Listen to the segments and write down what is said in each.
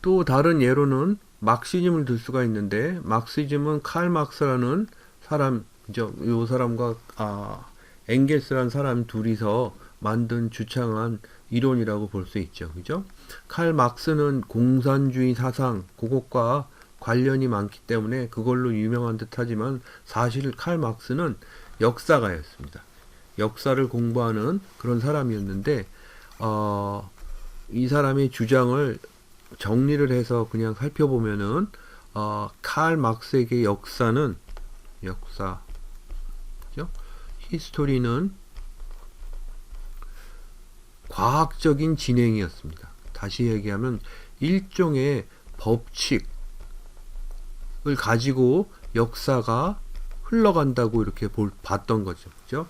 또 다른 예로는 막시즘을 들 수가 있는데, 막시즘은 칼 막스라는 사람이죠. 이 사람과 엥겔스라는 사람 둘이서 만든 주창한 이론이라고 볼 수 있죠. 그죠? 칼 막스는 공산주의 사상 그것과 관련이 많기 때문에 그걸로 유명한 듯하지만, 사실 칼 막스는 역사가였습니다. 역사를 공부하는 그런 사람이었는데, 이 사람의 주장을 정리를 해서 그냥 살펴보면은, 칼 막스에게 역사, 그죠? 히스토리는 과학적인 진행이었습니다. 다시 얘기하면 일종의 법칙을 가지고 역사가 흘러간다고 이렇게 봤던 거죠. 그죠?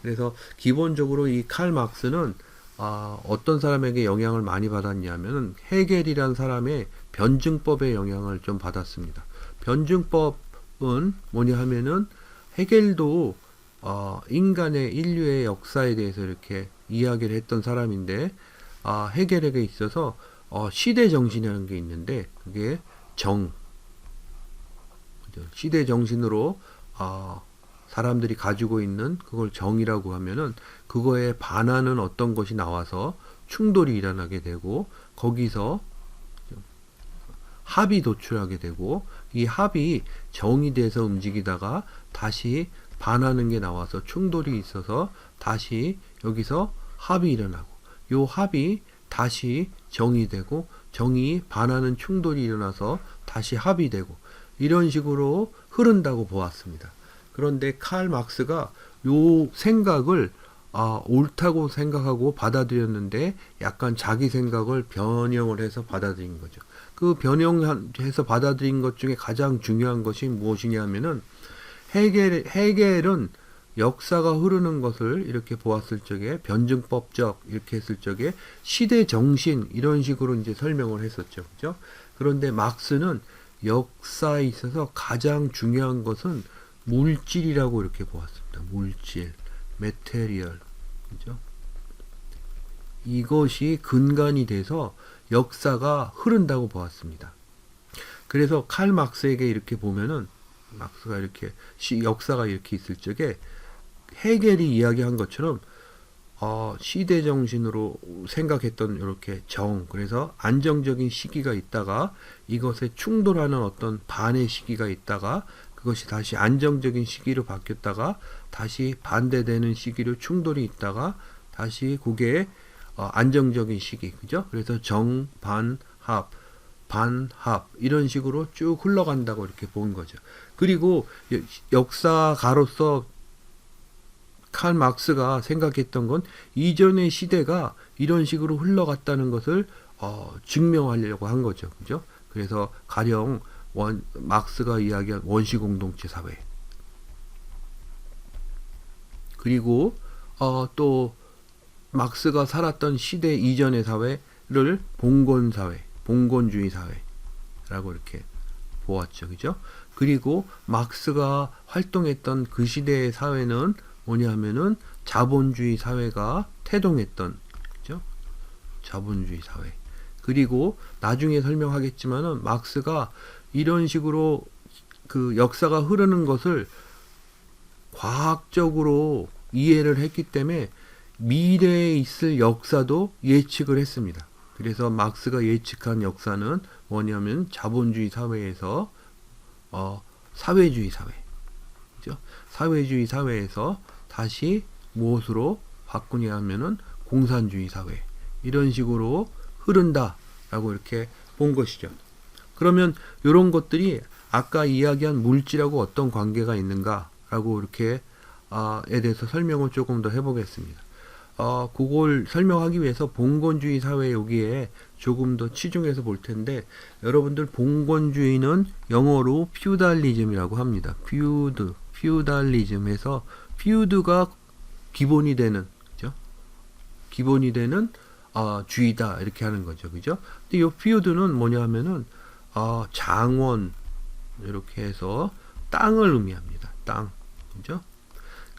그래서 기본적으로 이 칼 막스는 어떤 사람에게 영향을 많이 받았냐면, 헤겔이란 사람의 변증법의 영향을 좀 받았습니다. 변증법은 뭐냐 하면은, 헤겔도 인간의 인류의 역사에 대해서 이렇게 이야기를 했던 사람인데, 헤겔에게 있어서 시대 정신이라는 게 있는데, 그게 시대 정신으로 사람들이 가지고 있는 그걸 정이라고 하면은, 그거에 반하는 어떤 것이 나와서 충돌이 일어나게 되고, 거기서 합이 도출하게 되고, 이 합이 정이 돼서 움직이다가 다시 반하는 게 나와서 충돌이 있어서 다시 여기서 합이 일어나고, 요 합이 다시 정이 되고, 정이 반하는 충돌이 일어나서 다시 합이 되고, 이런 식으로 흐른다고 보았습니다. 그런데 칼 막스가 요 생각을 옳다고 생각하고 받아들였는데, 약간 자기 생각을 변형을 해서 받아들인 거죠. 그 변형해서 받아들인 것 중에 가장 중요한 것이 무엇이냐면은, 헤겔은 역사가 흐르는 것을 이렇게 보았을 적에, 변증법적 이렇게 했을 적에 시대 정신 이런 식으로 이제 설명을 했었죠. 그죠? 그런데 막스는 역사에 있어서 가장 중요한 것은 물질이라고 이렇게 보았습니다. 물질, 메테리얼, 그죠? 이것이 근간이 돼서 역사가 흐른다고 보았습니다. 그래서 칼 막스에게 이렇게 보면은, 막스가 이렇게 역사가 이렇게 있을 적에 헤겔이 이야기한 것처럼 시대 정신으로 생각했던 이렇게 그래서 안정적인 시기가 있다가 이것에 충돌하는 어떤 반의 시기가 있다가 그것이 다시 안정적인 시기로 바뀌었다가 다시 반대되는 시기로 충돌이 있다가 다시 그게 안정적인 시기, 그죠? 그래서 반합 이런 식으로 쭉 흘러간다고 이렇게 본 거죠. 그리고 역사가로서 칼 막스가 생각했던 건, 이전의 시대가 이런 식으로 흘러갔다는 것을 증명하려고 한 거죠. 그죠? 그래서 가령 막스가 이야기한 원시 공동체 사회, 그리고 또 막스가 살았던 시대 이전의 사회를 봉건주의 사회라고 이렇게 보았죠. 그죠? 그리고 막스가 활동했던 그 시대의 사회는 뭐냐 하면은 자본주의 사회가 태동했던, 그죠? 자본주의 사회. 그리고 나중에 설명하겠지만은, 막스가 이런 식으로 그 역사가 흐르는 것을 과학적으로 이해를 했기 때문에 미래에 있을 역사도 예측을 했습니다. 그래서 막스가 예측한 역사는 뭐냐면 자본주의 사회에서 사회주의 사회, 그죠? 사회주의 사회에서 다시 무엇으로 바꾸냐 하면은 공산주의 사회, 이런 식으로 흐른다라고 이렇게 본 것이죠. 그러면 이런 것들이 아까 이야기한 물질하고 어떤 관계가 있는가라고 이렇게 에 대해서 설명을 조금 더 해보겠습니다. 그걸 설명하기 위해서 봉건주의 사회 여기에 조금 더 치중해서 볼 텐데, 여러분들 봉건주의는 영어로 퓨달리즘이라고 합니다. 퓨달리즘에서 퓨드가 기본이 되는, 그죠? 기본이 되는 주의다 이렇게 하는 거죠. 그죠? 근데 이 퓨드는 뭐냐 하면은 장원 이렇게 해서 땅을 의미합니다. 땅. 그죠?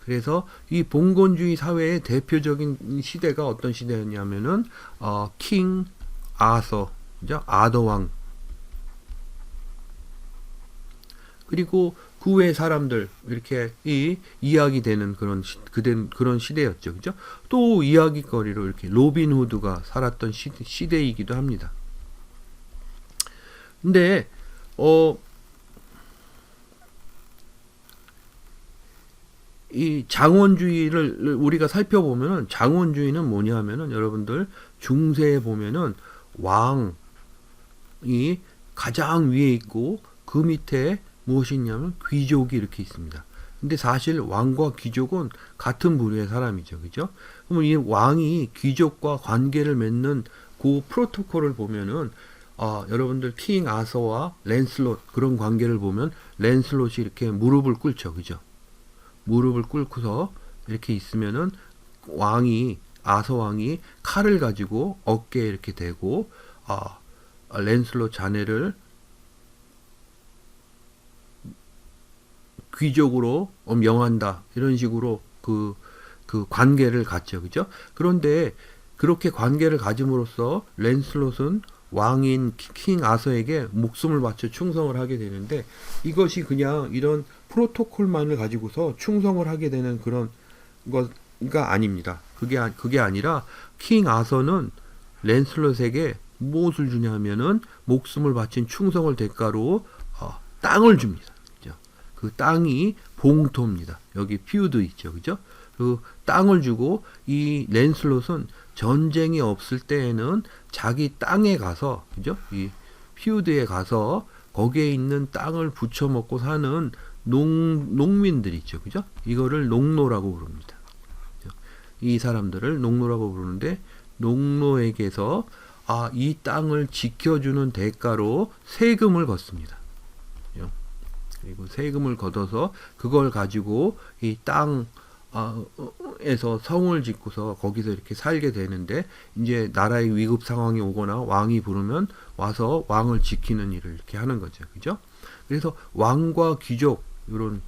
그래서 이 봉건주의 사회의 대표적인 시대가 어떤 시대였냐면은 킹 아서, 그죠? 아더왕. 그리고 그 외 사람들 이렇게 이야기되는 그런 시대였죠, 그죠? 또 이야기거리로 이렇게 로빈 후드가 살았던 시대이기도 합니다. 근데 이 장원주의를 우리가 살펴보면은 장원주의는 뭐냐 하면은 여러분들 중세에 보면은 왕이 가장 위에 있고 그 밑에 무엇이 있냐면 귀족이 이렇게 있습니다. 근데 사실 왕과 귀족은 같은 부류의 사람이죠. 그죠? 그러면 이 왕이 귀족과 관계를 맺는 그 프로토콜을 보면은 여러분들 킹 아서와 랜슬롯 그런 관계를 보면 랜슬롯이 이렇게 무릎을 꿇죠. 그죠? 무릎을 꿇고서 이렇게 있으면은 아서 왕이 칼을 가지고 어깨에 이렇게 대고 랜슬롯 자네를 귀족으로 명한다 이런 식으로 그 관계를 갖죠. 그죠? 그런데 그렇게 관계를 가짐으로써 랜슬롯은 왕인 킹 아서에게 목숨을 바쳐 충성을 하게 되는데 이것이 그냥 이런 프로토콜만을 가지고서 충성을 하게 되는 그런 거가 아닙니다. 그게 아니라 킹 아서는 랜슬롯에게 무엇을 주냐면은 목숨을 바친 충성을 대가로 땅을 줍니다. 그죠? 그 땅이 봉토입니다. 여기 퓨드 있죠, 그죠? 그 땅을 주고 이 랜슬롯은 전쟁이 없을 때에는 자기 땅에 가서, 그죠? 이 퓨드에 가서 거기에 있는 땅을 부쳐 먹고 사는 농민들 있죠, 그죠? 이거를 농노라고 부릅니다. 그죠? 이 사람들을 농노라고 부르는데 농노에게서 이 땅을 지켜주는 대가로 세금을 걷습니다. 그죠? 그리고 세금을 걷어서 그걸 가지고 이 땅에서 성을 짓고서 거기서 이렇게 살게 되는데 이제 나라의 위급 상황이 오거나 왕이 부르면 와서 왕을 지키는 일을 이렇게 하는 거죠. 그죠? 그래서 왕과 귀족 요걸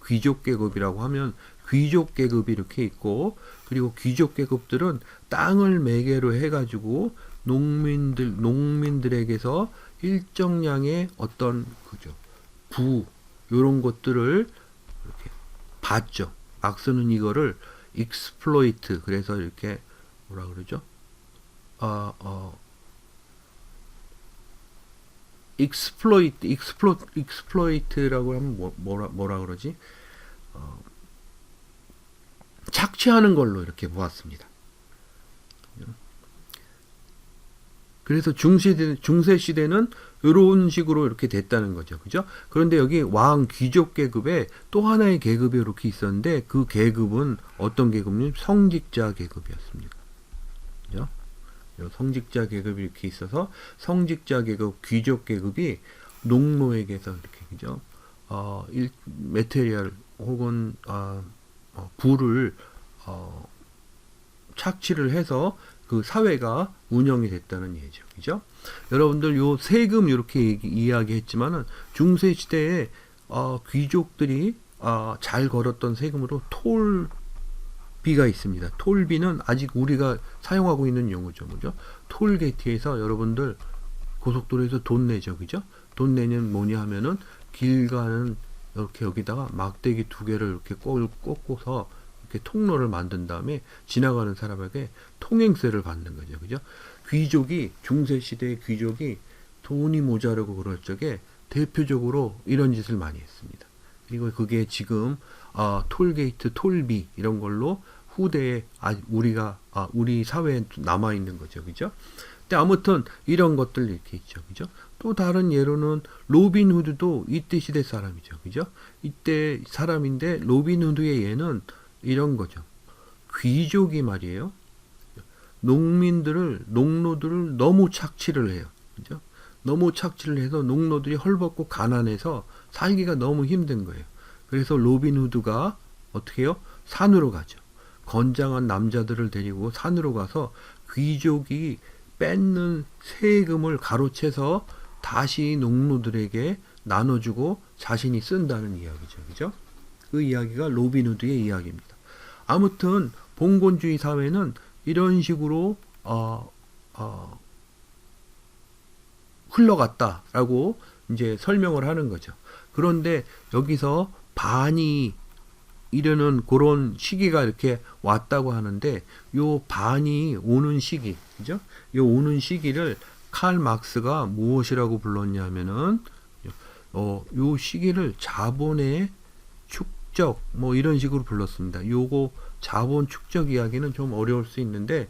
귀족 계급이라고 하면 귀족 계급이 이렇게 있고 그리고 귀족 계급들은 땅을 매개로 해가지고 농민들에게서 일정량의 어떤 요런 것들을 이렇게 받죠. 막스는 이거를 exploit 그래서 이렇게 뭐라 그러죠? exploit라고 하면 뭐라 그러지? 착취하는 걸로 이렇게 보았습니다. 그래서 중세 시대는 이런 식으로 이렇게 됐다는 거죠. 그죠? 그런데 여기 왕 귀족 계급에 또 하나의 계급이 이렇게 있었는데 그 계급은 어떤 계급이냐면 성직자 계급이었습니다. 그죠? 성직자 계급이 이렇게 있어서 성직자 계급, 귀족 계급이 농노에게서 이렇게 그죠? 메테리얼 혹은 부를 착취를 해서 그 사회가 운영이 됐다는 얘기죠. 그죠? 여러분들 요 세금 이렇게 이야기했지만은 중세 시대에 귀족들이 잘 걸었던 세금으로 톨비가 있습니다. 톨비는 아직 우리가 사용하고 있는 용어죠. 그죠? 톨게이트에서 여러분들 고속도로에서 돈 내죠. 그죠? 돈 내는 뭐냐 하면은 길 가는 이렇게 여기다가 막대기 2개를 이렇게 꽂고서 이렇게 통로를 만든 다음에 지나가는 사람에게 통행세를 받는 거죠. 그죠? 중세 시대의 귀족이 돈이 모자르고 그럴 적에 대표적으로 이런 짓을 많이 했습니다. 그리고 그게 지금 톨게이트, 톨비 이런 걸로 후대에 우리 사회에 남아 있는 거죠. 그죠? 근데 아무튼 이런 것들 이렇게 있죠. 그죠? 또 다른 예로는 로빈 후드도 이때 시대 사람이죠. 그죠? 이때 사람인데 로빈 후드의 예는 이런 거죠. 귀족이 말이에요. 농노들을 너무 착취를 해요. 그죠? 너무 착취를 해서 농노들이 헐벗고 가난해서 살기가 너무 힘든 거예요. 그래서 로빈 후드가 어떻게 해요? 산으로 가죠. 건장한 남자들을 데리고 산으로 가서 귀족이 뺏는 세금을 가로채서 다시 농노들에게 나눠주고 자신이 쓴다는 이야기죠. 그죠? 그 이야기가 로빈 후드의 이야기입니다. 아무튼 봉건주의 사회는 이런 식으로 흘러갔다라고 이제 설명을 하는 거죠. 그런데 여기서 반이 이르는 그런 시기가 이렇게 왔다고 하는데, 요 반이 오는 시기, 그죠? 요 오는 시기를 칼 막스가 무엇이라고 불렀냐면은, 요 시기를 자본의 축적, 뭐 이런 식으로 불렀습니다. 요거 자본 축적 이야기는 좀 어려울 수 있는데,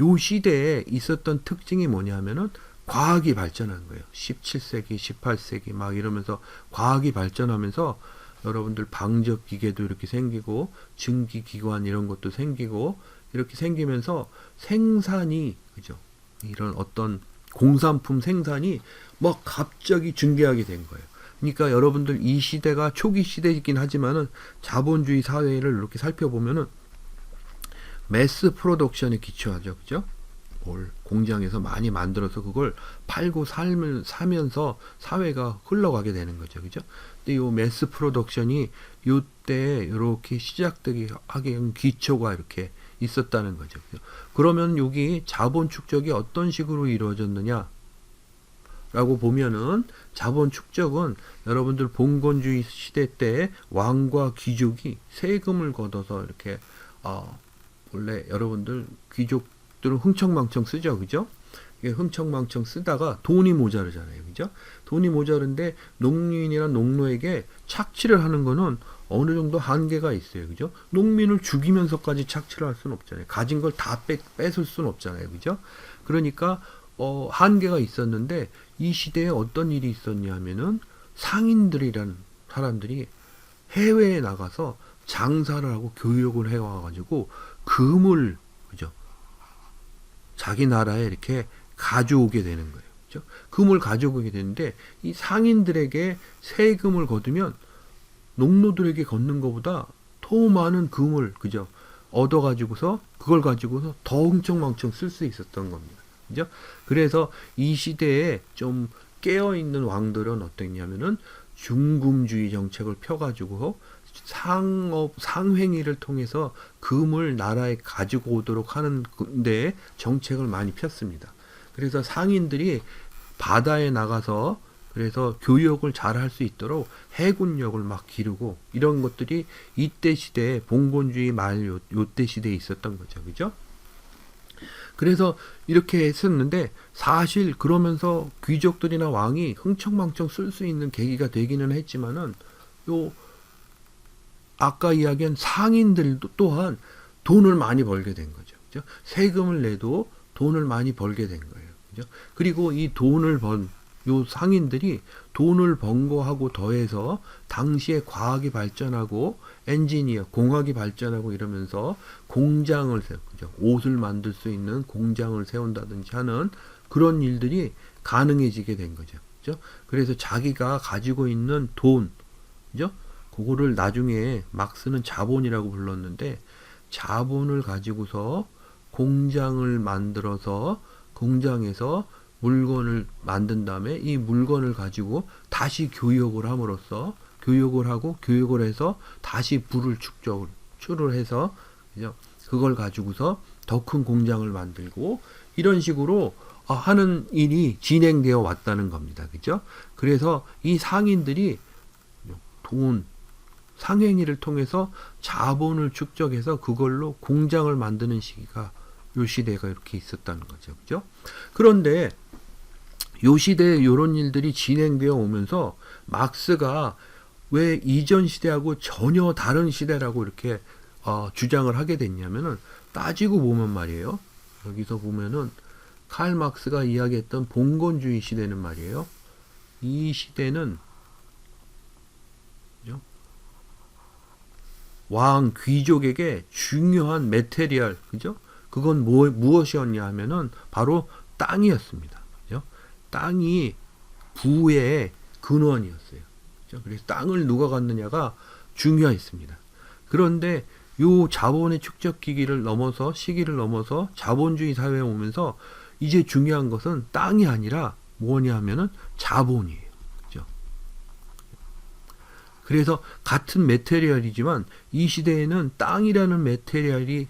요 시대에 있었던 특징이 뭐냐면은 과학이 발전한 거예요. 17세기, 18세기 막 이러면서 과학이 발전하면서 여러분들 방적 기계도 이렇게 생기고 증기 기관 이런 것도 생기고 이렇게 생기면서 생산이, 그죠? 이런 어떤 공산품 생산이 막 갑자기 증대하게 된 거예요. 그러니까 여러분들 이 시대가 초기 시대이긴 하지만은 자본주의 사회를 이렇게 살펴보면은 매스 프로덕션에 기초하죠. 그죠? 뭘 공장에서 많이 만들어서 그걸 팔고 사면서 사회가 흘러가게 되는 거죠. 그죠? 근데 요 매스 프로덕션이 요때 이렇게 시작되게 하게 한 기초가 이렇게 있었다는 거죠. 그죠? 그러면 여기 자본 축적이 어떤 식으로 이루어졌느냐? 라고 보면은 자본 축적은 여러분들 봉건주의 시대 때 왕과 귀족이 세금을 걷어서 이렇게 원래 여러분들 귀족들은 흥청망청 쓰죠, 그죠? 이게 흥청망청 쓰다가 돈이 모자르잖아요, 그죠? 돈이 모자른데 농민이나 농노에게 착취를 하는 거는 어느 정도 한계가 있어요, 그죠? 농민을 죽이면서까지 착취를 할 수는 없잖아요. 가진 걸 다 뺏을 수는 없잖아요, 그죠? 그러니까 한계가 있었는데 이 시대에 어떤 일이 있었냐 하면은 상인들이라는 사람들이 해외에 나가서 장사를 하고 교육을 해와가지고 금을, 그죠? 자기 나라에 이렇게 가져오게 되는 거예요. 그죠? 금을 가져오게 되는데 이 상인들에게 세금을 거두면 농노들에게 걷는 것보다 더 많은 금을, 그죠? 얻어가지고서 그걸 가지고서 더 흥청망청 쓸 수 있었던 겁니다. 그죠? 그래서 이 시대에 좀 깨어있는 왕들은 어땠냐면은 중금주의 정책을 펴가지고 상행위를 통해서 금을 나라에 가지고 오도록 하는 데 정책을 많이 폈습니다. 그래서 상인들이 바다에 나가서 그래서 교역을 잘 할 수 있도록 해군력을 막 기르고 이런 것들이 이때 시대에 봉건주의 말 요때 시대에 있었던 거죠. 그죠? 그래서 이렇게 했었는데 사실 그러면서 귀족들이나 왕이 흥청망청 쓸 수 있는 계기가 되기는 했지만은 요 아까 이야기한 상인들도 또한 돈을 많이 벌게 된 거죠. 그죠? 세금을 내도 돈을 많이 벌게 된 거예요. 그죠? 그리고 이 돈을 번 요 상인들이 돈을 번 거하고 더해서 당시에 과학이 발전하고 엔지니어, 공학이 발전하고 이러면서 공장을 그죠? 옷을 만들 수 있는 공장을 세운다든지 하는 그런 일들이 가능해지게 된 거죠. 그죠? 그래서 자기가 가지고 있는 돈, 그죠? 그거를 나중에 막스는 자본이라고 불렀는데 자본을 가지고서 공장을 만들어서 공장에서 물건을 만든 다음에 이 물건을 가지고 다시 교역을 함으로써 교역을 하고 교역을 해서 다시 부를 축출을 해서 그죠? 그걸 가지고서 더 큰 공장을 만들고 이런 식으로 하는 일이 진행되어 왔다는 겁니다. 그죠? 그래서 이 상인들이 돈 상행위를 통해서 자본을 축적해서 그걸로 공장을 만드는 시기가 요 시대가 이렇게 있었다는 거죠. 그죠? 그런데 요 시대에 이런 일들이 진행되어 오면서 막스가 왜 이전 시대하고 전혀 다른 시대라고 이렇게 주장을 하게 됐냐면은 따지고 보면 말이에요. 여기서 보면은 칼 막스가 이야기했던 봉건주의 시대는 말이에요. 이 시대는 그죠? 왕 귀족에게 중요한 메테리얼, 그죠? 그건 무엇이었냐 하면은 바로 땅이었습니다. 그죠? 땅이 부의 근원이었어요. 그죠? 그래서 땅을 누가 갖느냐가 중요했습니다. 그런데 요 자본의 축적 시기를 넘어서 자본주의 사회에 오면서 이제 중요한 것은 땅이 아니라 뭐냐 하면은 자본이에요. 그죠? 그래서 같은 메테리얼이지만 이 시대에는 땅이라는 메테리얼이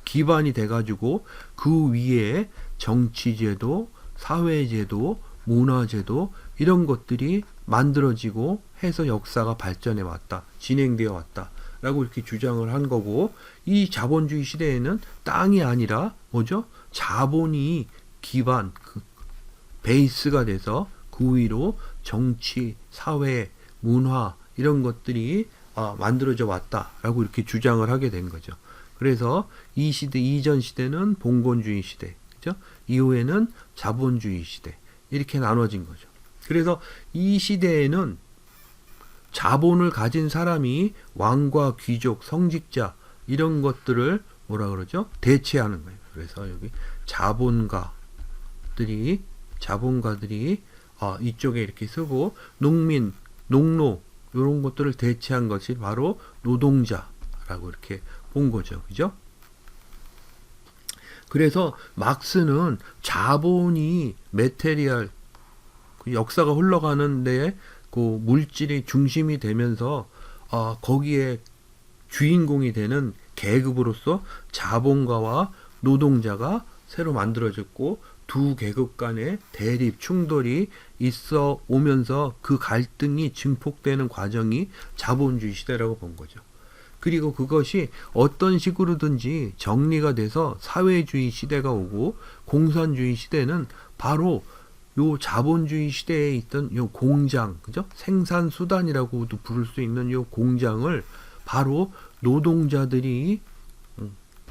기반이 돼가지고 그 위에 정치제도, 사회제도, 문화제도 이런 것들이 만들어지고 해서 역사가 발전해 왔다. 진행되어 왔다. 라고 이렇게 주장을 한 거고, 이 자본주의 시대에는 땅이 아니라 뭐죠? 자본이 기반, 베이스가 돼서 그 위로 정치, 사회, 문화 이런 것들이 만들어져 왔다라고 이렇게 주장을 하게 된 거죠. 그래서 이 시대, 이전 시대는 봉건주의 시대, 그죠? 이후에는 자본주의 시대 이렇게 나눠진 거죠. 그래서 이 시대에는 자본을 가진 사람이 왕과 귀족, 성직자 이런 것들을 뭐라 그러죠? 대체하는 거예요. 그래서 여기 자본가들이 이쪽에 이렇게 쓰고 농민, 농노 이런 것들을 대체한 것이 바로 노동자라고 이렇게 본 거죠. 그죠? 그래서 막스는 자본이 메테리얼, 역사가 흘러가는데 그 물질이 중심이 되면서 거기에 주인공이 되는 계급으로서 자본가와 노동자가 새로 만들어졌고, 두 계급 간의 대립, 충돌이 있어 오면서 그 갈등이 증폭되는 과정이 자본주의 시대라고 본 거죠. 그리고 그것이 어떤 식으로든지 정리가 돼서 사회주의 시대가 오고, 공산주의 시대는 바로 요 자본주의 시대에 있던 요 공장, 그죠? 생산수단이라고도 부를 수 있는 요 공장을 바로 노동자들이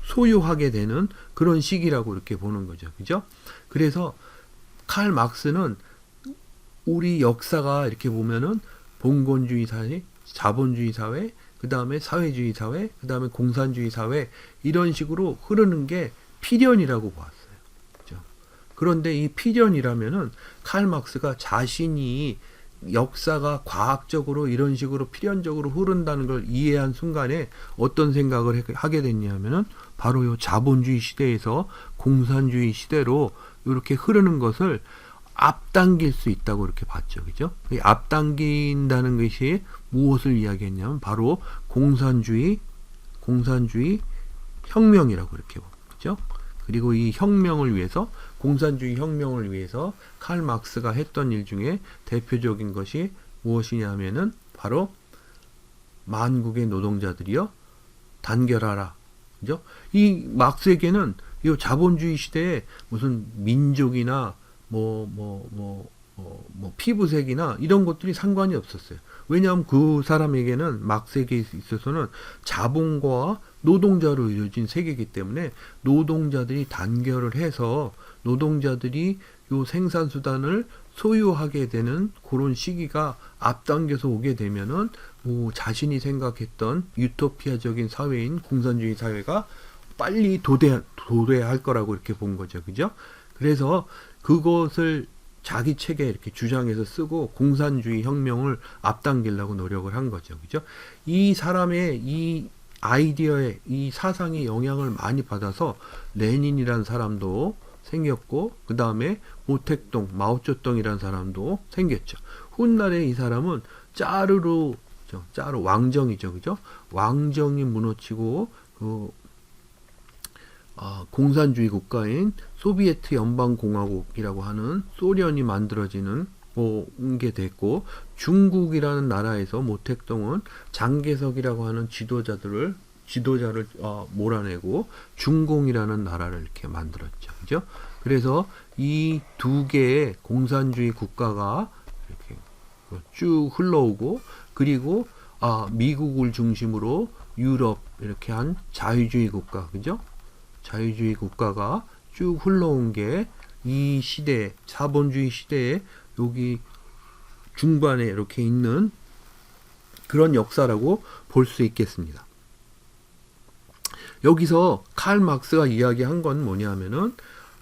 소유하게 되는 그런 시기라고 이렇게 보는 거죠. 그죠? 그래서 칼 막스는 우리 역사가 이렇게 보면은 봉건주의 사회, 자본주의 사회, 그 다음에 사회주의 사회, 그 다음에 공산주의 사회 이런 식으로 흐르는 게 필연이라고 봤어요. 그죠? 그런데 이 필연이라면은 칼 막스가 자신이 역사가 과학적으로 이런 식으로 필연적으로 흐른다는 걸 이해한 순간에 어떤 생각을 하게 됐냐면은 바로 요 자본주의 시대에서 공산주의 시대로 이렇게 흐르는 것을 앞당길 수 있다고 이렇게 봤죠. 그죠? 이 앞당긴다는 것이 무엇을 이야기했냐면 바로 공산주의 혁명이라고 이렇게 보죠. 그리고 이 혁명을 위해서, 공산주의 혁명을 위해서 칼 막스가 했던 일 중에 대표적인 것이 무엇이냐면은 바로 만국의 노동자들이여 단결하라. 그죠? 이 막스에게는 이 자본주의 시대에 무슨 민족이나 피부색이나 이런 것들이 상관이 없었어요. 왜냐하면 그 사람에게는, 막스에게 있어서는 자본과 노동자로 이루어진 세계이기 때문에 노동자들이 단결을 해서 노동자들이 요 생산수단을 소유하게 되는 그런 시기가 앞당겨서 오게 되면은 자신이 생각했던 유토피아적인 사회인 공산주의 사회가 빨리 도래할 거라고 이렇게 본 거죠. 그죠? 그래서 그것을 자기 책에 이렇게 주장해서 쓰고 공산주의 혁명을 앞당기려고 노력을 한 거죠. 그죠? 이 사람의 이 아이디어에, 이 사상의 영향을 많이 받아서 레닌이라는 사람도 생겼고, 그 다음에 모택동, 마오쩌둥이라는 사람도 생겼죠. 훗날에 이 사람은 짜르 왕정이죠. 그죠? 왕정이 무너지고 공산주의 국가인 소비에트 연방공화국이라고 하는 소련이 만들어지는 게 됐고, 중국이라는 나라에서 모택동은 장개석이라고 하는 지도자를 몰아내고 중공이라는 나라를 이렇게 만들었죠. 그죠? 그래서 이 두 개의 공산주의 국가가 이렇게 쭉 흘러오고, 그리고 미국을 중심으로 유럽 이렇게 한 자유주의 국가, 그죠? 자유주의 국가가 쭉 흘러온 게 이 시대, 자본주의 시대에 여기 중반에 이렇게 있는 그런 역사라고 볼 수 있겠습니다. 여기서 칼 막스가 이야기한 건 뭐냐면은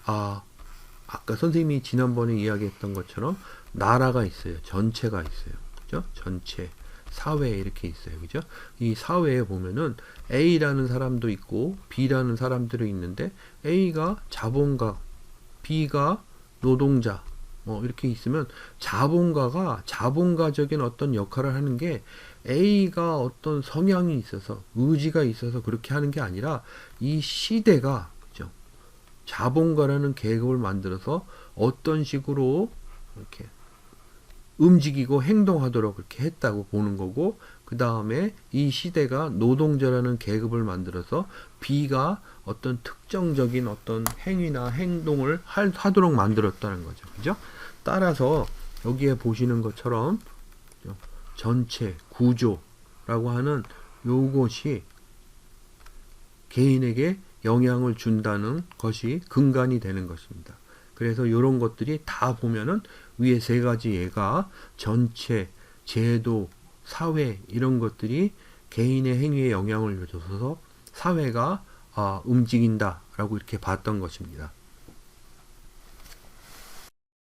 아까 선생님이 지난번에 이야기했던 것처럼 나라가 있어요. 전체가 있어요. 그죠? 전체 사회 이렇게 있어요. 그죠? 이 사회에 보면은 A라는 사람도 있고 B라는 사람들이 있는데, A가 자본가, B가 노동자 이렇게 있으면 자본가가 자본가적인 어떤 역할을 하는 게 A가 어떤 성향이 있어서, 의지가 있어서 그렇게 하는 게 아니라 이 시대가, 그죠? 자본가라는 계급을 만들어서 어떤 식으로 이렇게 움직이고 행동하도록 그렇게 했다고 보는 거고, 그 다음에 이 시대가 노동자라는 계급을 만들어서 B가 어떤 특정적인 어떤 행위나 행동을 하도록 만들었다는 거죠. 그죠? 따라서 여기에 보시는 것처럼 전체 구조라고 하는 요것이 개인에게 영향을 준다는 것이 근간이 되는 것입니다. 그래서 이런 것들이 다 보면은 위에 세 가지 예가 전체, 제도, 사회 이런 것들이 개인의 행위에 영향을 줘서 사회가 움직인다라고 이렇게 봤던 것입니다.